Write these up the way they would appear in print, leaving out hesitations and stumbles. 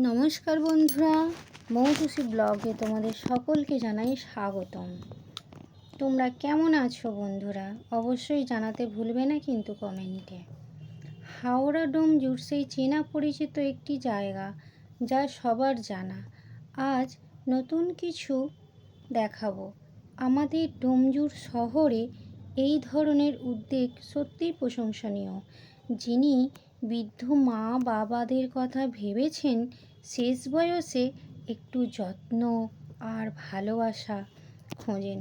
নমস্কার বন্ধুরা, মৌটুসি ব্লগে তোমাদের সকলকে জানাই স্বাগতম। তোমরা কেমন আছো বন্ধুরা? অবশ্যই জানাতে ভুলবে না কিন্তু কমেন্টে। হাওড়া ডোমজুর সেই চেনা পরিচিত একটি জায়গা, যা সবার জানা। আজ নতুন কিছু দেখাবো। আমাদের ডোমজুর শহরে এই ধরনের উদ্যোগ সত্যিই প্রশংসনীয়। যিনি বৃদ্ধ মা বাবাদের কথা ভেবেছেন, শেষ বয়সে একটু যত্ন আর ভালোবাসা খোঁজেন,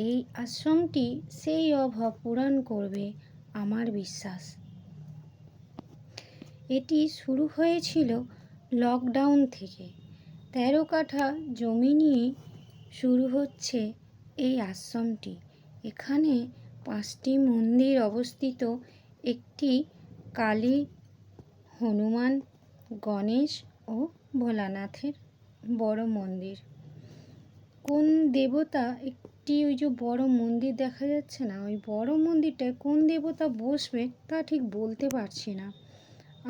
এই আশ্রমটি সেই অভাব পূরণ করবে আমার বিশ্বাস। এটি শুরু হয়েছিল লকডাউন থেকে। 13 কাঠা জমি নিয়ে শুরু হচ্ছে এই আশ্রমটি। এখানে 5টি মন্দির অবস্থিত। একটি কালী, হনুমান, গণেশ ও ভোলানাথের বড় মন্দির। কোন দেবতা, একটি ওই যে বড় মন্দির দেখা যাচ্ছে না, ওই বড় মন্দিরটায় কোন দেবতা বসবে তা ঠিক বলতে পারছি না।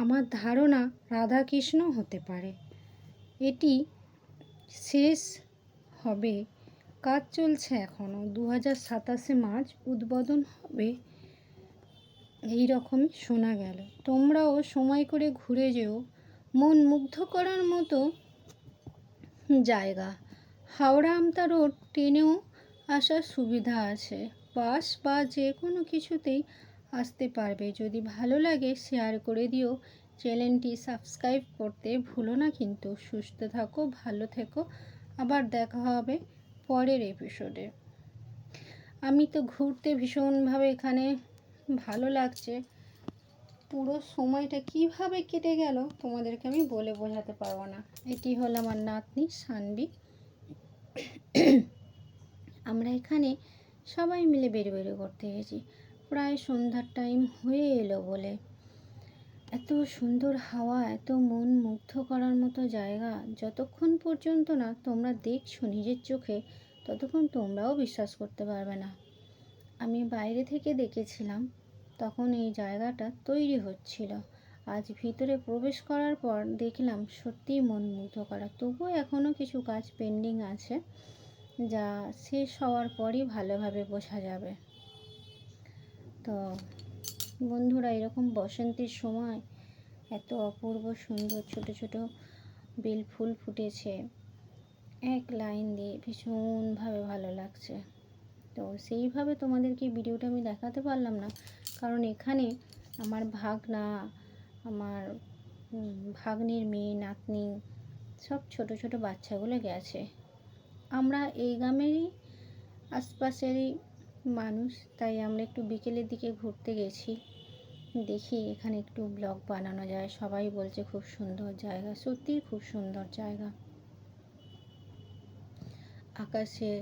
আমার ধারণা রাধাকৃষ্ণ হতে পারে। এটি শেষ হবে, কাজ চলছে এখনও। 2027 মার্চ উদ্বোধন হবে, এই রকমই শোনা গেল। তোমরাও সময় করে ঘুরে যেও। মন মুগ্ধ করার মতো জায়গা। হাওড়া আমতা রোড ট্রেনেও আসার সুবিধা আছে। বাস বা যে কোনো কিছুতেই আসতে পারবে। যদি ভালো লাগে শেয়ার করে দিও। চ্যানেলটি সাবস্ক্রাইব করতে ভুলো না কিন্তু। সুস্থ থাকো, ভালো থেকো। আবার দেখা হবে পরের এপিসোডে। আমি তো ঘুরতে ভীষণভাবে এখানে ভালো লাগছে। পুরো সময়টা কিভাবে কেটে গেল তোমাদেরকে আমি বলে বোঝাতে পারবো না। এটি হলো আমার নাতনি সানবি। আমরা এখানে সবাই মিলে বেরো করতে গেছি। প্রায় সন্ধ্যার টাইম হয়ে এলো বলে। এত সুন্দর হাওয়া, এত মন মুগ্ধ করার মতো জায়গা, যতক্ষণ পর্যন্ত না তোমরা দেখছো নিজের চোখে, ততক্ষণ তোমরাও বিশ্বাস করতে পারবে না। আমি বাইরে থেকে দেখেছিলাম, তখন এই জায়গাটা তৈরি হচ্ছিল। আজ ভিতরে প্রবেশ করার পর দেখলাম সত্যিই মন মুগ্ধ করা। তবুও এখনও কিছু কাজ পেন্ডিং আছে, যা শেষ হওয়ার পরই ভালোভাবে বোঝা যাবে। তো বন্ধুরা, এরকম বসন্তের সময় এত অপূর্ব সুন্দর ছোট ছোট বেল ফুল ফুটেছে এক লাইন দিয়ে, ভীষণভাবে ভালো লাগছে। তো সেইভাবে তোমাদেরকে ভিডিওটা আমি দেখাতে পারলাম না, কারণ এখানে আমার ভাগনা, আমার ভাগ্নির মেয়ে, নাতনি, সব ছোট ছোট বাচ্চাগুলো গেছে। আমরা এই গ্রামেরই আশপাশেরই মানুষ, তাই আমরা একটু বিকেলের দিকে ঘুরতে গেছি। দেখি এখানে একটু ব্লগ বানানো যায়। সবাই বলছে খুব সুন্দর জায়গা, সত্যিই খুব সুন্দর জায়গা। আকাশে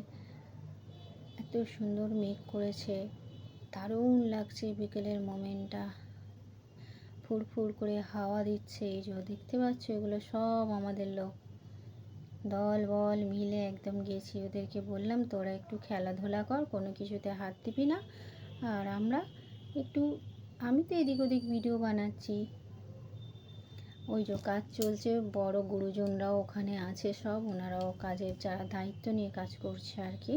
এত সুন্দর মেঘ করেছে, দারুণ লাগছে বিকেলের মোমেন্টটা। ফুরফুর করে হাওয়া দিচ্ছে। এই যে দেখতে পাচ্ছ, এগুলো সব আমাদের লোক, দল বল মিলে একদম গেছি। ওদেরকে বললাম তোরা একটু খেলাধুলা কর, কোনো কিছুতে হাত দিবি না। আর আমরা একটু, আমি তো এদিক ওদিক ভিডিও বানাচ্ছি। ওই যে কাজ চলছে, বড় গুরুজনরাও ওখানে আছে সব, ওনারাও কাজের যারা দায়িত্ব নিয়ে কাজ করছে আর কি।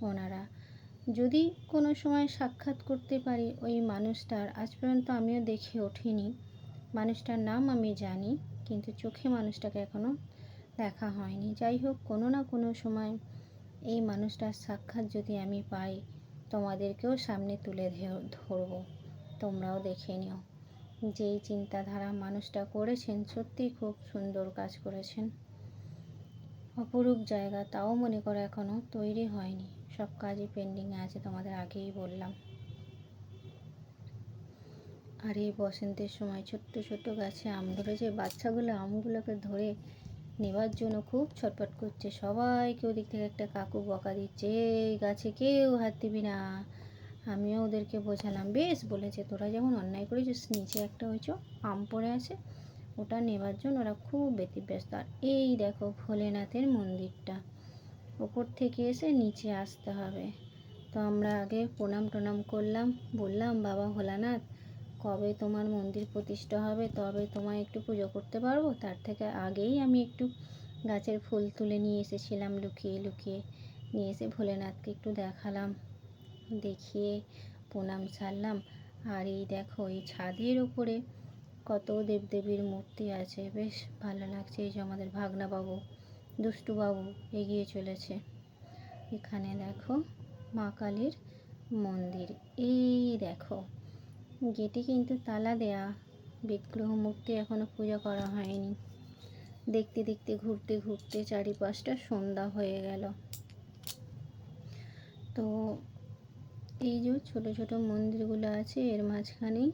ওনারা যদি কোনো সময় সাক্ষাৎ করতে পারি ওই মানুষটার, আজ পর্যন্ত আমিও দেখে ওঠিনি। মানুষটার নাম আমি জানি, কিন্তু চোখে মানুষটাকে এখনও দেখা হয়নি। যাই হোক, কোনো না কোনো সময় এই মানুষটার সাক্ষাৎ যদি আমি পাই, তোমাদেরকেও সামনে তুলে ধরবো, তোমরাও দেখে নিও। যেই চিন্তাধারা মানুষটা করেছেন, সত্যিই খুব সুন্দর কাজ করেছেন। অপরূপ জায়গা, তাও মনে করো এখনও তৈরি হয়নি, সব কাজই পেন্ডিংয়ে আছে, তোমাদের আগেই বললাম। আর এই বসন্তের সময় ছোট্ট ছোট্ট গাছে আম ধরেছে। বাচ্চাগুলো আমগুলোকে ধরে নেবার জন্য খুব ছটফট করছে। সবাইকে ওদিক থেকে একটা কাকু বকা দিচ্ছে, এই গাছে কেউ হাত দিবি না। আমিও ওদেরকে বোঝালাম, বেশ বলেছে, তোরা যেমন অন্যায় করেছিস, নিচে একটা হয়েছ আম পড়ে আছে, ওটা নেবার জন্য ওরা খুব ব্যতিব্যস্ত। আর এই দেখো ভোলেনাথের মন্দিরটা, ওপর থেকে এসে নিচে আসতে হবে। তো আমরা আগে প্রণাম টনাম করলাম, বললাম বাবা ভোলানাথ, কবে তোমার মন্দির প্রতিষ্ঠা হবে তবে তোমায় একটু পুজো করতে পারবো, তার থেকে আগেই আমি একটু গাছের ফুল তুলে নিয়ে এসেছিলাম, লুকিয়ে লুকিয়ে নিয়ে এসে ভোলেনাথকে একটু দেখালাম, দেখিয়ে প্রণাম সারলাম। আর এই দেখো এই ছাদের ওপরে কত দেবদেবীর মূর্তি আছে, বেশ ভালো লাগছে। এই যে আমাদের ভাগনাবাবু, দুষ্টুবাবু এগিয়ে চলেছে। এখানে দেখো মা কালীর মন্দির। এই দেখো গেটে কিন্তু তালা দেয়া, বিগ্রহ মূর্তি এখনো পূজা করা হয়নি। দেখতে দেখতে ঘুরতে ঘুরতে চারিপাশটা সন্ধ্যা হয়ে গেল। তো এই যে ছোট ছোট মন্দিরগুলো আছে, এর মাঝখানেই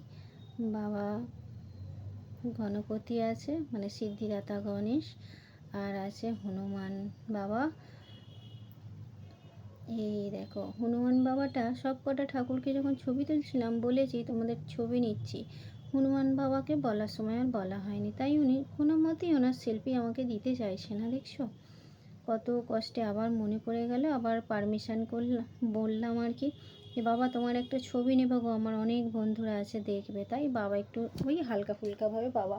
বাবা গণপতি আছে, মানে সিদ্ধিদাতা গণেশ, আর আছে হনুমান বাবা। এই দেখো হনুমান বাবাটা, সব কটা ঠাকুরকে যখন ছবি তুলছিলাম বলেছি তোমাদের ছবি নিচ্ছি, হনুমান বাবাকে বলার সময় আর বলা হয়নি, তাই উনি কোনো মতেই ওনার সেলফি আমাকে দিতে চাইছে না। দেখছো কত কষ্টে আবার মনে পড়ে গেল, আবার পারমিশন করলাম, বললাম আর কি যে বাবা তোমার একটা ছবি নেবো গো, আমার অনেক বন্ধুরা আছে দেখবে। তাই বাবা একটু ওই হালকা ফুলকাভাবে বাবা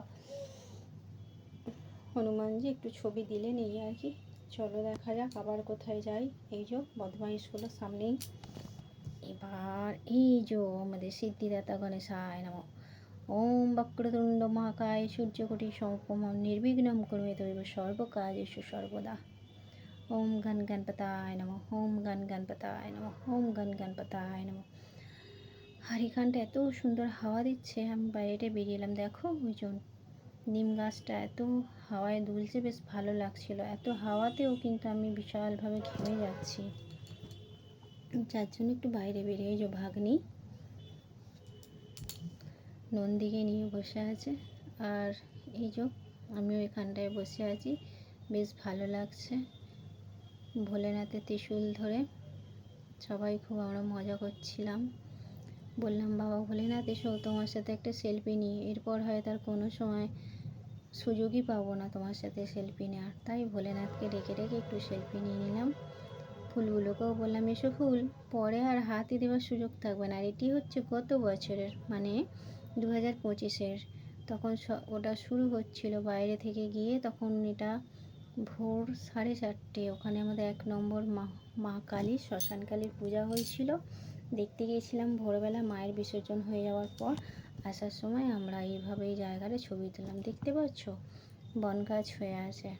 হনুমানজি একটু ছবি দিলেন, এই আর কি। চলো দেখা যাক আবার কোথায় যাই। এই যে বদমাইশগুলো সামনেই। এবার এই যে আমাদের সিদ্ধিদাতা গণেশায় নমঃ। ওম বক্রতুণ্ড মহাকায় সূর্যকোটি সমপ্রভ নির্বিঘ্নং কুরুমে দেব সর্বকার্যেষু সর্বদা। ওম গণ গণপতায় নমঃ, ওম গণ গণপতায় নমঃ, ওম গণ গণপতায় নমঃ। আর এখানটা এত সুন্দর হাওয়া দিচ্ছে, আমি বাইরে বেরিয়ে এলাম। দেখো ওই জন্য নিম গাছটা এত হাওয়ায় দুলছে, বেশ ভালো লাগছিল। এত হাওয়াতেও কিন্তু আমি বিশালভাবে ঘেমে যাচ্ছি, যার জন্য একটু বাইরে বেরিয়ে। এই যে ভাগ্নি নন্দীকে নিয়ে বসে আছে, আর এই যে আমিও এখানটায় বসে আছি, বেশ ভালো লাগছে। ভোলেনাথের ত্রিশূল ধরে সবাই খুব আমরা মজা করছিলাম। বললাম বাবা ভোলেনাথ এসো তোমার সাথে একটা সেলফি নিই, এরপর হয়তো আর কোনো সময় সুযোগই পাবো না তোমার সাথে সেলফি নেওয়ার। তাই ভোলেনাথকে ডেকে ডেকে একটু সেলফি নিয়ে নিলাম। ফুলগুলোকেও বললাম এসো ফুল, পরে আর হাতই দেওয়ার সুযোগ থাকবে না। আর এটি হচ্ছে গত বছরের, মানে 2025-এর, তখন ওটা শুরু হচ্ছিল বাইরে থেকে গিয়ে, তখন এটা ভোর 4:30 ওখানে আমাদের 1 নম্বর মা কালী শ্মশান কালীর পূজা হয়েছিল, দেখতে গিয়েছিলাম ভোরবেলা। মায়ের বিসর্জন হয়ে যাওয়ার পর আসার সময় আমরা এইভাবে এই জায়গাটা ছবি তুললাম। দেখতে পাচ্ছ বন গাছ হয়ে আছে।